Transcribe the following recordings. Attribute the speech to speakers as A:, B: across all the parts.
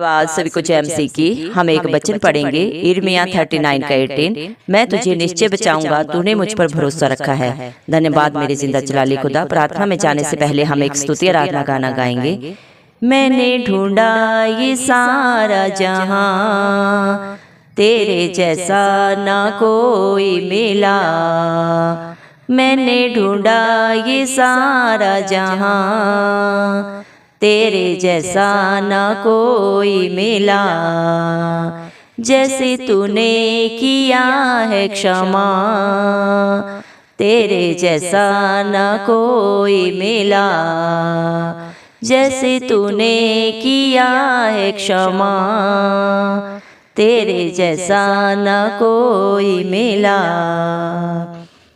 A: आज सभी को जय मसीह की। हम एक वचन पढ़ेंगे यिर्मयाह 39 का 18। मैं तुझे निश्चय बचाऊंगा, तूने मुझ पर भरोसा रखा है। धन्यवाद मेरे जिंदा जलाली खुदा। प्रार्थना में जाने से पहले हम एक स्तुति आराधना गाना गाएंगे। मैंने ढूंढा ये सारा जहां, तेरे जैसा ना कोई मिला। मैंने ढूंढा ये सारा जहां, तेरे जैसा ना कोई मिला। जैसे तूने किया है क्षमा, तेरे जैसा ना कोई मिला। जैसे तूने किया है क्षमा, तेरे जैसा ना कोई मिला।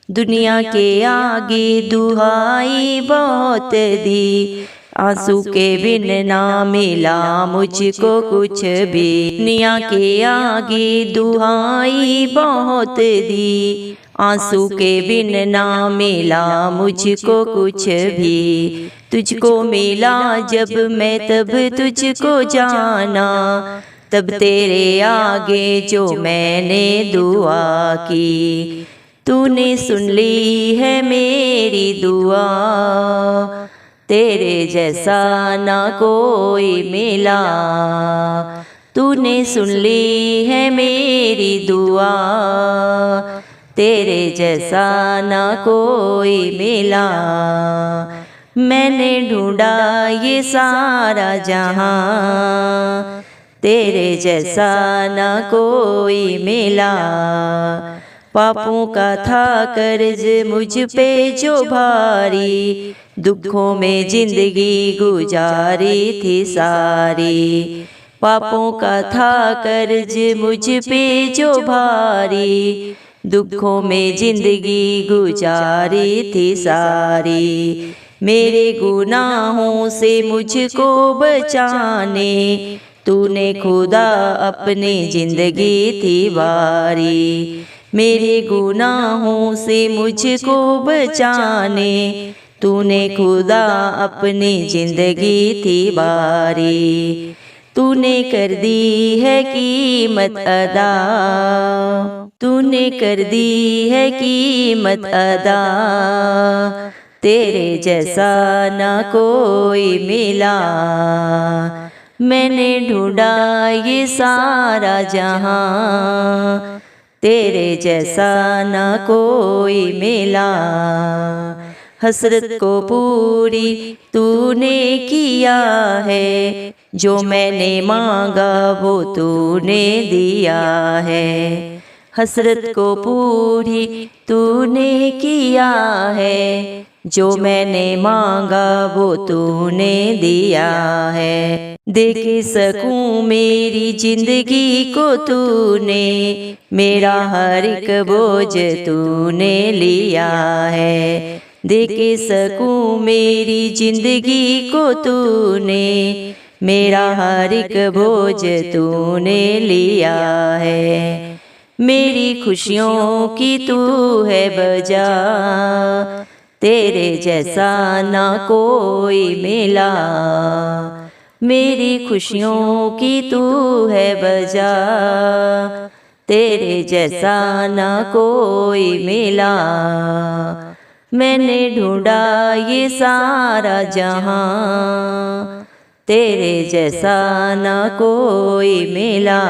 A: दुनिया के आगे दुहाई बहुत दी, आंसू के बिन ना मिला मुझको कुछ भी। दुनिया के आगे दुहाई बहुत दी, आंसू के बिन ना मिला मुझको कुछ भी। तुझको मिला जब मैं तब तुझको जाना, तब तेरे आगे जो मैंने दुआ की, तूने सुन ली है मेरी दुआ। तेरे जैसा ना कोई मिला, तूने सुन ली है मेरी दुआ। तेरे जैसा ना कोई मिला। मैंने ढूंढा ये सारा जहां, तेरे जैसा ना कोई मिला। पापों का था कर्ज मुझ पे जो भारी, दुखों में जिंदगी गुजारी थी सारी। पापों का था कर्ज मुझ पे जो भारी, दुखों में जिंदगी गुजारी थी सारी। मेरे गुनाहों से मुझको बचाने, तूने खुदा अपनी जिंदगी थी वारी। मेरे गुनाहों से मुझको बचाने, तूने खुदा अपनी जिंदगी थी बारी। तूने कर दी है कीमत अदा, तूने कर दी है कीमत अदा। तेरे जैसा ना कोई मिला। मैंने ढूंढा ये सारा जहां, तेरे जैसा ना कोई मिला। हसरत को पूरी तूने किया है, जो मैंने मांगा वो तूने दिया है। हसरत को पूरी तूने किया है, जो मैंने मांगा वो तूने दिया है। देख सकूं मेरी जिंदगी को तूने, मेरा हर एक बोझ तूने लिया है। देख सकूं मेरी जिंदगी को तूने, मेरा हर एक बोझ तूने लिया है। मेरी खुशियों की तू है वजह, तेरे जैसा ना कोई मिला। मेरी खुशियों की तू है वजह, तेरे जैसा ना कोई मिला। मैंने ढूंढा ये सारा जहां, तेरे जैसा ना कोई मिला।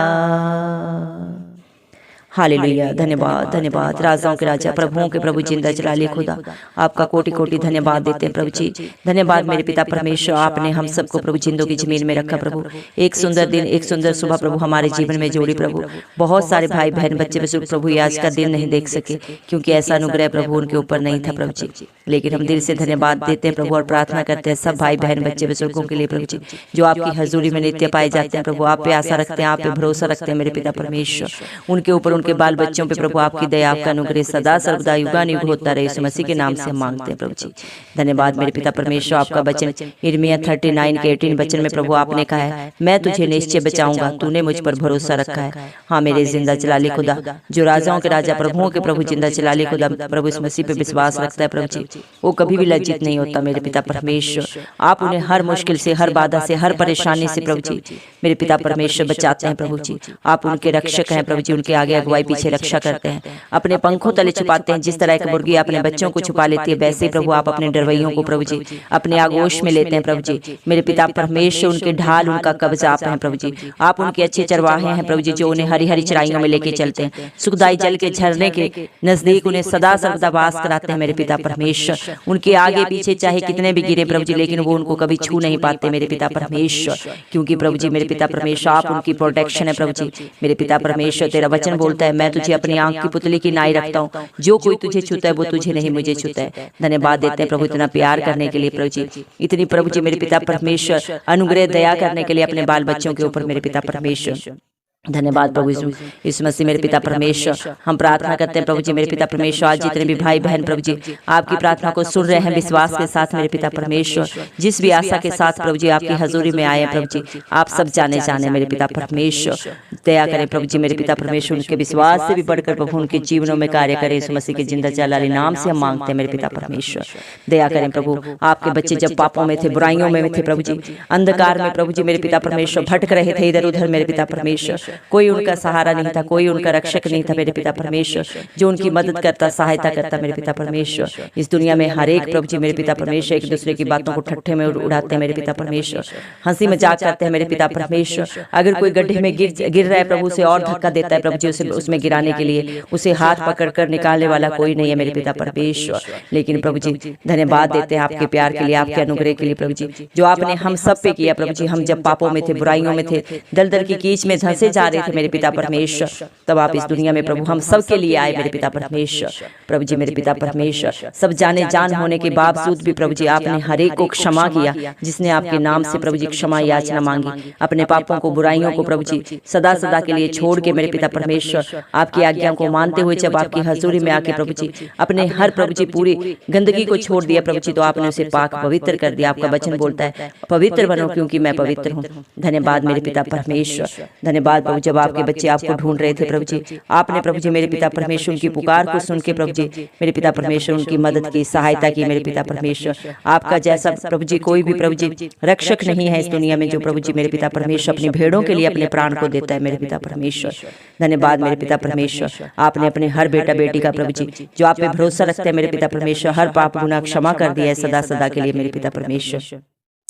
A: हालेलुया। धन्यवाद धन्यवाद। राजाओं के राजा, प्रभुओं के प्रभु, जिंदा जलाली खुदा, आपका कोटि कोटि धन्यवाद देते हैं प्रभु जी। धन्यवाद मेरे पिता परमेश्वर, आपने हम सबको प्रभु जिंदों की जमीन में रखा प्रभु। एक सुंदर दिन, एक सुंदर सुबह प्रभु हमारे जीवन में जोड़ी प्रभु। बहुत सारे भाई बहन बच्चे बच्चे प्रभु ये आज का दिन नहीं देख सके, क्योंकि ऐसा अनुग्रह प्रभु उनके ऊपर नहीं था प्रभु जी। लेकिन हम दिल से धन्यवाद देते हैं प्रभु और प्रार्थना करते हैं सब भाई बहन बच्चे बुजुर्गों के लिए प्रभु जी, जो आपकी हजूरी में नित्य पाए जाते हैं प्रभु। आप पे आशा रखते हैं, आप पे भरोसा रखते हैं मेरे पिता परमेश्वर। उनके ऊपर उनके बाल बच्चों पे प्रभु आपकी दया, आपका अनुग्रह सदा सर्वदा युगानुयुग होता रहे। यीशु मसीह के नाम से हम मांगते हैं प्रभु जी। धन्यवाद मेरे पिता परमेश्वर। आपका वचन यिर्मयाह 39 के 18 वचन में प्रभु आपने कहा है, मैं तुझे निश्चय बचाऊंगा, तूने मुझ पर भरोसा रखा है। हाँ मेरे जिंदा जलाली खुदा, जो राजाओं के राजा प्रभुओं के प्रभु जिंदा जलाली खुदा प्रभु इस मसीह पे विश्वास रखता है प्रभु जी, वो कभी भी लज्जित नहीं होता मेरे पिता परमेश्वर। आप उन्हें हर मुश्किल से, हर बाधा से, हर परेशानी से प्रभु जी मेरे पिता परमेश्वर बचाते हैं प्रभु जी। आप उनके रक्षक हैं प्रभु जी, उनके आगे अगुवाई पीछे रक्षा करते हैं, अपने पंखों तले छुपाते हैं। जिस तरह एक मुर्गी अपने बच्चों को छुपा लेती है, वैसे ही प्रभु आप अपने डरवैयों को प्रभु जी अपने आगोश में लेते हैं प्रभु जी। मेरे पिता परमेश्वर उनके ढाल, उनका कब्जा आप हैं प्रभु जी। आप उनके अच्छे चरवाहे हैं प्रभु जी, जो उन्हें हरी हरी चराइयों में लेके चलते हैं, सुखदाई जल के झरने के नजदीक उन्हें सदा सर्वदा वास कराते हैं मेरे पिता परमेश्वर। उनके आगे पीछे चाहे कितने भी गिरे प्रभु जी, लेकिन वो उनको कभी छू नहीं पाते मेरे पिता परमेश्वर, क्योंकि प्रभु जी मेरे पिता परमेश्वर आप उनकी प्रोटेक्शन है प्रभु जी। मेरे पिता परमेश्वर तेरा वचन बोलता है, मैं तुझे अपनी आंख की पुतली की नाई रखता हूँ, जो कोई तुझे छूता है वो तुझे नहीं मुझे छूता है। धन्यवाद देते हैं प्रभु इतना प्यार करने के लिए प्रभु जी, इतनी प्रभु जी मेरे पिता परमेश्वर अनुग्रह दया करने के लिए अपने बाल बच्चों के ऊपर मेरे पिता परमेश्वर। धन्यवाद प्रभु यीशु मसीह मेरे पिता परमेश्वर। हम प्रार्थना करते हैं प्रभु जी मेरे पिता परमेश्वर, आज जितने भी भाई बहन प्रभु जी आपकी प्रार्थना को सुन रहे हैं विश्वास के साथ मेरे पिता परमेश्वर, जिस भी आशा के साथ प्रभु जी आपकी हजूरी में आए प्रभु जी, आप सब जाने मेरे पिता परमेश्वर। दया करें प्रभु जी मेरे पिता परमेश्वर, उनके विश्वास से भी बढ़कर प्रभु उनके जीवनों में कार्य करें। यीशु मसीह के जिंदा जलाली नाम से हम मांगते हैं मेरे पिता परमेश्वर। दया करें प्रभु, आपके बच्चे जब पापों में थे, बुराइयों में थे प्रभु जी, अंधकार में प्रभु जी मेरे पिता परमेश्वर भटक रहे थे इधर उधर मेरे पिता परमेश्वर, कोई उनका सहारा नहीं था, कोई उनका रक्षक नहीं था मेरे पिता परमेश्वर, जो उनकी मदद करता, सहायता करता मेरे पिता परमेश्वर। इस दुनिया में हर एक प्रभु जी मेरे पिता परमेश्वर एक दूसरे की बातों को ठट्ठे में उड़ाते हैं मेरे पिता परमेश्वर, हंसी मजाक करते हैं मेरे पिता परमेश्वर। अगर कोई गड्ढे में गिर रहा है प्रभु, उसे और धक्का देता है प्रभु जी उसे उसमें गिराने के लिए, उसे हाथ पकड़कर निकालने वाला कोई नहीं है मेरे पिता परमेश्वर। लेकिन प्रभु जी धन्यवाद देते हैं आपके प्यार के लिए, आपके अनुग्रह के लिए प्रभु जी, जो आपने हम सब पे किया प्रभु जी। हम जब पापों में थे, बुराइयों में थे, दलदल की कीच में धंसे जा रहे थे मेरे पिता परमेश्वर, तब आप इस दुनिया में प्रभु हम सब के लिए आए मेरे पिता परमेश्वर। प्रभु जी मेरे पिता परमेश्वर, सब जान होने के बावजूद भी प्रभु जी आपने हर एक को क्षमा किया, जिसने आपके नाम से प्रभु जी क्षमा याचना मांगी, अपने पापों को, बुराइयों को प्रभु जी सदा सदा के लिए छोड़ के मेरे पिता परमेश्वर आपकी आज्ञा को मानते हुए जब आपकी हजूरी में आके प्रभु जी अपने हर प्रभु जी पूरी गंदगी को छोड़ दिया प्रभु जी, तो आपने उसे पाक पवित्र कर दिया। आपका वचन बोलता है पवित्र बनो क्योंकि मैं पवित्र हूँ। धन्यवाद मेरे पिता परमेश्वर, धन्यवाद प्रभु। जब आपके बच्चे आपको ढूंढ रहे थे प्रभु जी, आपने प्रभु जी मेरे पिता परमेश्वर उनकी पुकार को सुन के प्रभु जी मेरे पिता परमेश्वर उनकी मदद की, सहायता की मेरे पिता परमेश्वर। आपका जैसा प्रभु जी कोई भी प्रभु जी रक्षक नहीं है इस दुनिया में, जो प्रभु जी मेरे पिता परमेश्वर अपनी भेड़ों के लिए अपने प्राण को देता है मेरे पिता परमेश्वर। धन्यवाद मेरे पिता परमेश्वर, आपने अपने हर बेटा बेटी का प्रभु जी जो आप पे भरोसा रखते हैं मेरे पिता परमेश्वर, हर पाप गुनाह क्षमा कर दिया है सदा सदा के लिए मेरे पिता परमेश्वर।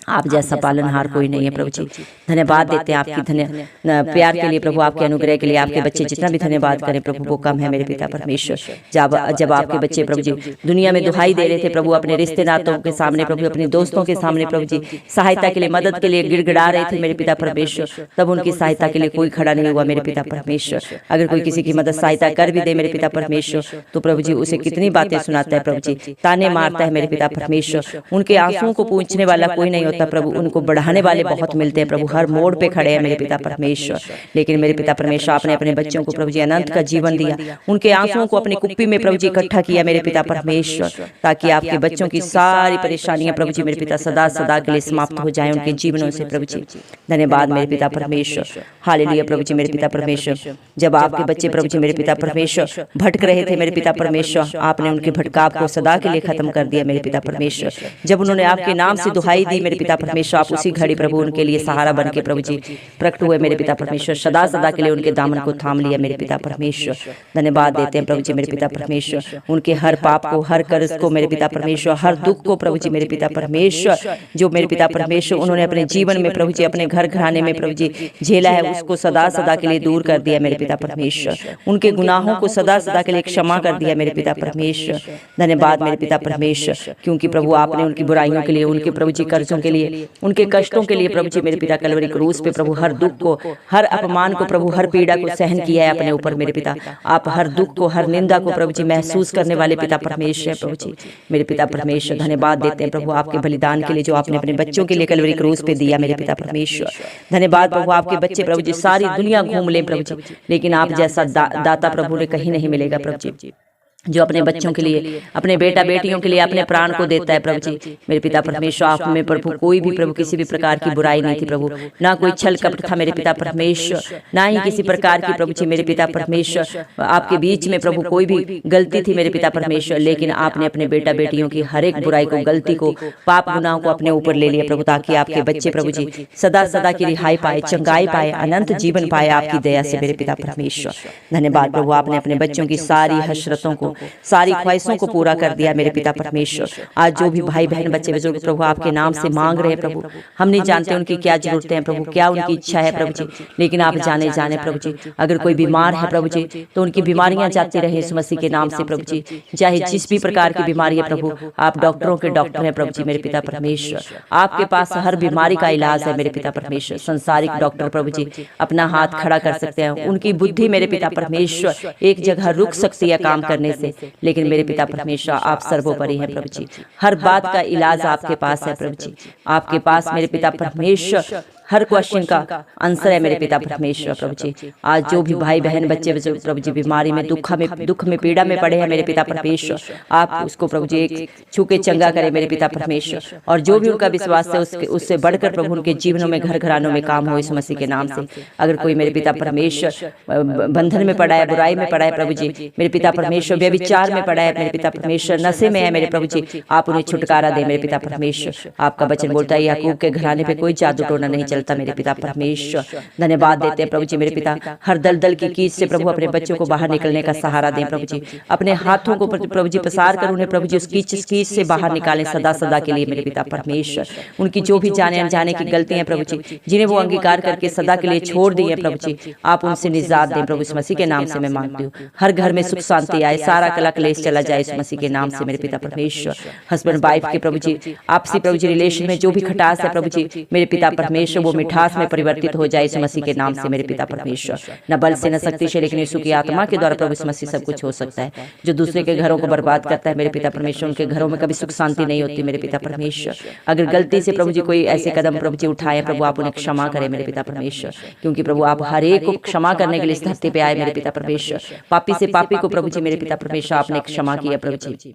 A: आप जैसा पालनहार कोई नहीं है प्रभु जी। धन्यवाद देते हैं आपकी प्यार के लिए प्रभु, आपके अनुग्रह के लिए। आपके बच्चे जितना भी धन्यवाद करें प्रभु वो कम है मेरे पिता परमेश्वर। जब आपके बच्चे प्रभु जी दुनिया में दुहाई दे रहे थे प्रभु, अपने रिश्ते नातों के सामने प्रभु, अपने दोस्तों के सामने प्रभु जी सहायता के लिए, मदद के लिए गिड़गिड़ा रहे थे मेरे पिता परमेश्वर, तब उनकी सहायता के लिए कोई खड़ा नहीं हुआ मेरे पिता परमेश्वर। अगर कोई किसी की मदद सहायता कर भी दे मेरे पिता परमेश्वर, तो प्रभु जी उसे कितनी बातें सुनाता है प्रभु जी, ताने मारता है मेरे पिता परमेश्वर। उनके आंसुओं को पूछने वाला कोई नहीं होता प्रभु, उनको बढ़ाने वाले बहुत मिलते हैं प्रभु, हर मोड़ पे खड़े हैं मेरे पिता परमेश्वर। लेकिन मेरे पिता परमेश्वर आपने अपने बच्चों को प्रभु जी अनंत का जीवन दिया, उनके आंसुओं को अपनी कुप्पी में प्रभु जी इकट्ठा किया मेरे पिता परमेश्वर, ताकि आपके बच्चों की सारी परेशानियां प्रभु जी मेरे पिता सदा सदा के लिए समाप्त हो जाए उनके जीवनों से प्रभु जी। धन्यवाद मेरे पिता परमेश्वर, हालेलुया प्रभु जी मेरे पिता परमेश्वर। जब आपके बच्चे प्रभु जी मेरे पिता परमेश्वर भटक रहे थे मेरे पिता परमेश्वर, आपने उनके भटकाव को सदा के लिए खत्म कर दिया मेरे पिता परमेश्वर। जब उन्होंने आपके नाम से दुहाई दी मेरे पिता परमेश्वर, आप उसी घड़ी प्रभु उनके लिए सहारा बन के प्रभु जी प्रकट हुए मेरे पिता परमेश्वर, सदा सदा के लिए उनके दामन को थाम लिया मेरे पिता परमेश्वर। धन्यवाद देते हैं प्रभु जी मेरे पिता परमेश्वर, उनके हर पाप को, हर कर्ज को मेरे पिता परमेश्वर, हर दुख को प्रभु जी मेरे पिता परमेश्वर, जो मेरे पिता परमेश्वर उन्होंने अपने जीवन में प्रभु जी अपने घर घराने में प्रभु जी झेला है, उसको सदा सदा के लिए दूर कर दिया मेरे पिता परमेश्वर। उनके गुनाहों को सदा सदा के लिए क्षमा कर दिया मेरे पिता परमेश्वर। धन्यवाद मेरे पिता परमेश्वर, क्योंकि प्रभु आपने उनकी बुराइयों के लिए, उनके प्रभु जी कर्जों के लिए, उनके कष्टों के लिए प्रभु जी मेरे पिता कलवरी क्रूस पे प्रभु हर दुख को, हर अपमान को प्रभु, हर पीड़ा को सहन किया है अपने ऊपर मेरे पिता। आप हर दुख को, हर निंदा को प्रभु जी महसूस करने वाले पिता परमेश्वर है प्रभु जी मेरे पिता परमेश्वर। धन्यवाद देते हैं प्रभु आपके बलिदान के लिए जो आपने अपने बच्चों के लिए कलवरी क्रूस पे दिया मेरे पिता परमेश्वर। धन्यवाद प्रभु आपके बच्चे प्रभु जी सारी दुनिया घूम लें प्रभु जी, लेकिन आप जैसा दाता प्रभु ने कहीं नहीं मिलेगा प्रभु जी, जो अपने बच्चों के लिए, अपने बेटा बेटियों के लिए अपने प्राण को देता है प्रभु जी मेरे पिता परमेश्वर। आप में प्रभु कोई भी प्रभु किसी भी प्रकार की बुराई नहीं थी प्रभु, ना कोई छल कपट था मेरे पिता परमेश्वर, ना ही किसी प्रकार की प्रभु जी मेरे पिता परमेश्वर आपके बीच में प्रभु कोई भी गलती थी मेरे पिता परमेश्वर। लेकिन आपने अपने बेटा बेटियों की हर एक बुराई को, गलती को, पाप गुनाहों को अपने ऊपर ले लिया प्रभु, ताकि आपके बच्चे प्रभु जी सदा सदा की रिहाई पाए, चंगाई पाए, अनंत जीवन पाए आपकी दया से मेरे पिता परमेश्वर। धन्यवाद प्रभु आपने अपने बच्चों की सारी हसरतों को, सारी ख्वाहिशों को पूरा कर दिया मेरे पिता परमेश्वर। आज जो भी भाई बहन बच्चे बुजुर्ग प्रभु आपके नाम से मांग रहे हैं प्रभु, हम नहीं जानते उनकी क्या जरूरतें हैं प्रभु, क्या उनकी इच्छा है प्रभु जी, लेकिन आप जाने प्रभु जी। अगर कोई बीमार है प्रभु जी तो उनकी बीमारियां जाती रहे यीशु मसीह के नाम से प्रभु जी, चाहे जिस भी प्रकार की बीमारी है प्रभु, आप डॉक्टरों के डॉक्टर हैं प्रभु जी मेरे पिता परमेश्वर। आपके पास हर बीमारी का इलाज है मेरे पिता परमेश्वर। संसारिक डॉक्टर प्रभु जी अपना हाथ खड़ा कर सकते हैं, उनकी बुद्धि मेरे पिता परमेश्वर एक जगह रुक सकती है काम करने से, लेकिन मेरे पिता परमेश्वर आप सर्वोपरि हैं प्रभु जी। हर बात का इलाज आपके पास है प्रभु जी, आपके पास मेरे पिता परमेश्वर हर क्वेश्चन का आंसर है मेरे पिता परमेश्वर प्रभु जी। आज जो भी भाई बहन बच्चे प्रभु जी बीमारी में, दुख में पीड़ा में पड़े हैं मेरे पिता परमेश्वर, आप उसको प्रभु जी एक छू के चंगा करें मेरे पिता परमेश्वर। और जो भी उनका विश्वास है उससे बढ़कर प्रभु उनके जीवनों में, घर घरानों में काम हो इस मसीह के नाम से। अगर कोई मेरे पिता परमेश्वर बंधन में पड़ा है, बुराई में पड़ा है प्रभु जी मेरे पिता परमेश्वर, व्यभिचार में पड़ा है मेरे पिता परमेश्वर, नशे में है मेरे प्रभु जी, आप उन्हें छुटकारा दे मेरे पिता परमेश्वर। आपका वचन बोलता है याकूब के घराने पे कोई जादू टोना नहीं चलता मेरे पिता परमेश्वर। धन्यवाद देते हैं प्रभु जी मेरे पिता, हर दलदल की कीच से प्रभु अपने बच्चों को बाहर निकलने का सहारा दें प्रभु जी। अपने हाथों को प्रभु जी पसार कर उन्हें प्रभु जी उस कीच से बाहर निकालें सदा सदा के लिए मेरे पिता परमेश्वर। उनकी जो भी जाने अनजाने की गलतियां प्रभु जी जिन्हें वो अंगीकार करके सदा के लिए छोड़ दी है प्रभु जी, आप उनसे निजात दें प्रभु, इस मसीह के नाम से मैं मांगती हूँ। हर घर में सुख शांति आए, सारा कला क्लेश चला जाए इस मसीह के नाम से मेरे पिता परमेश्वर। हस्बैंड वाइफ के प्रभु जी आपसी प्रभु जी रिलेशन में जो भी खटास है प्रभु जी मेरे पिता परमेश्वर, वो मिठास में परिवर्तित हो जाए इस मसीह के नाम से मेरे पिता परमेश्वर। न बल से न शक्ति से, लेकिन यीशु की आत्मा के द्वारा प्रभु इस मसीह सब कुछ हो सकता है। जो दूसरे के घरों को बर्बाद करता है मेरे पिता परमेश्वर, उनके घरों में कभी सुख शांति नहीं होती मेरे पिता परमेश्वर। अगर गलती से प्रभु जी कोई ऐसे कदम प्रभु जी उठाए प्रभु, आप उन्हें क्षमा करें मेरे पिता परमेश्वर, क्योंकि प्रभु आप हर एक को क्षमा करने के लिए इस धरती पे आए मेरे पिता परमेश्वर। पापी से पापी को प्रभु जी मेरे पिता परमेश्वर आपने क्षमा किया प्रभु जी।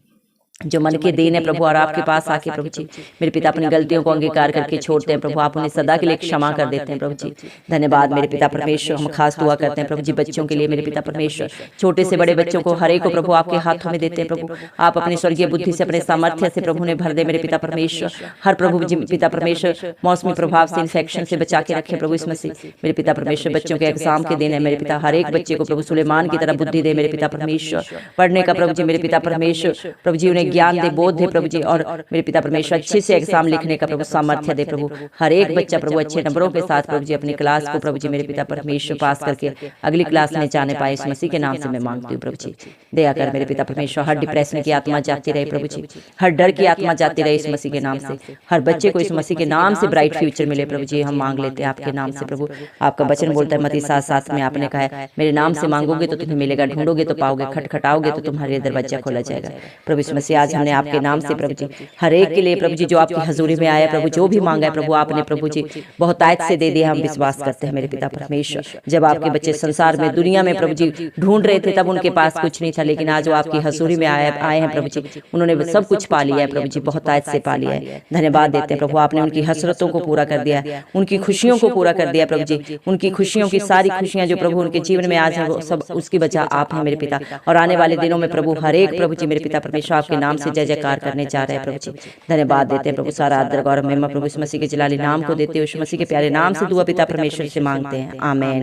A: जो मन के देन है प्रभु, और आपके पास आके प्रभु जी मेरे पिता अपनी गलतियों को अंगीकार करके छोड़ते हैं प्रभु, आप उन्हें सदा के लिए क्षमा कर देते हैं प्रभु जी। धन्यवाद मेरे पिता परमेश्वर। हम खास दुआ करते हैं प्रभु जी बच्चों के लिए मेरे पिता परमेश्वर, छोटे से बड़े बच्चों को हर एक को प्रभु आपके हाथों में देते हैं प्रभु। आप अपनी स्वर्गीय बुद्धि से, अपने सामर्थ्य से प्रभु ने भर दे मेरे पिता परमेश्वर। हर प्रभु जी पिता परमेश्वर मौसमी प्रभाव से, इन्फेक्शन से बचा के रखे प्रभु इस मसीह मेरे पिता परमेश्वर। बच्चों के एग्जाम के दिन है मेरे पिता, हर एक बच्चे को प्रभु सुलेमान की तरह बुद्धि दे मेरे पिता परमेश्वर, पढ़ने का प्रभु जी मेरे पिता परमेश्वर। प्रभु जी उन्हें ज्ञान दे, बोध दे प्रभु जी, और मेरे पिता परमेश्वर अच्छे से एग्जाम लिखने का प्रभु सामर्थ्य दे प्रभु। हर एक बच्चा प्रभु अच्छे नंबरों के साथ प्रभु जी अपनी क्लास को प्रभु जी मेरे पिता परमेश्वर पास करके अगली क्लास में जाने पाए इस मसीह के नाम से मैं मांगती हूँ प्रभु जी। दया कर मेरे पिता परमेश्वर, हर डिप्रेशन की आत्मा जाती रहे प्रभु जी, हर डर की आत्मा जाती रहे इस मसीह के नाम से। हर बच्चे को इस मसीह के नाम से ब्राइट फ्यूचर मिले प्रभु जी, हम मांग लेते हैं आपके नाम से प्रभु। आपका वचन बोलता है मत्ती 7:7 में, आपने कहा है मेरे नाम से मांगोगे तो तुम्हें मिलेगा, ढूंढोगे तो पाओगे, खटखटाओगे तो तुम्हारे दरवाजा खोला जाएगा प्रभु इस मसीह। आज हमने आपके नाम से प्रभु जी हर एक के लिए प्रभु जी जो आपकी हजूरी में आया प्रभु, जो भी मांगा है प्रभु आपने प्रभु जी बहुत आयत से दे दिया, हम विश्वास करते हैं मेरे पिता परमेश्वर। जब आपके बच्चे संसार में, दुनिया में प्रभु जी ढूंढ रहे थे तब उनके पास कुछ नहीं था, लेकिन आज वो आपकी हजूरी में आए हैं प्रभु जी, उन्होंने सब कुछ पा लिया है प्रभु जी, बहुत आयत से पा लिया है। धन्यवाद देते हैं प्रभु, आपने उनकी हसरतों को पूरा कर दिया, उनकी खुशियों को पूरा कर दिया प्रभु जी। उनकी खुशियों की सारी खुशियां जो प्रभु उनके जीवन में आज है वो सब उसकी वजह आप हैं मेरे पिता। और आने वाले दिनों में प्रभु हर एक प्रभु जी मेरे पिता परमेश्वर आपके नाम से जय जयकार करने जा रहे हैं प्रभु जी। धन्यवाद देते हैं प्रभु, सारा आदर गौरव महिमा प्रभु इस मसीह के जलाली नाम को देते हुए, इस मसीह के प्यारे नाम से दुआ पिता परमेश्वर से मांगते हैं, आमीन।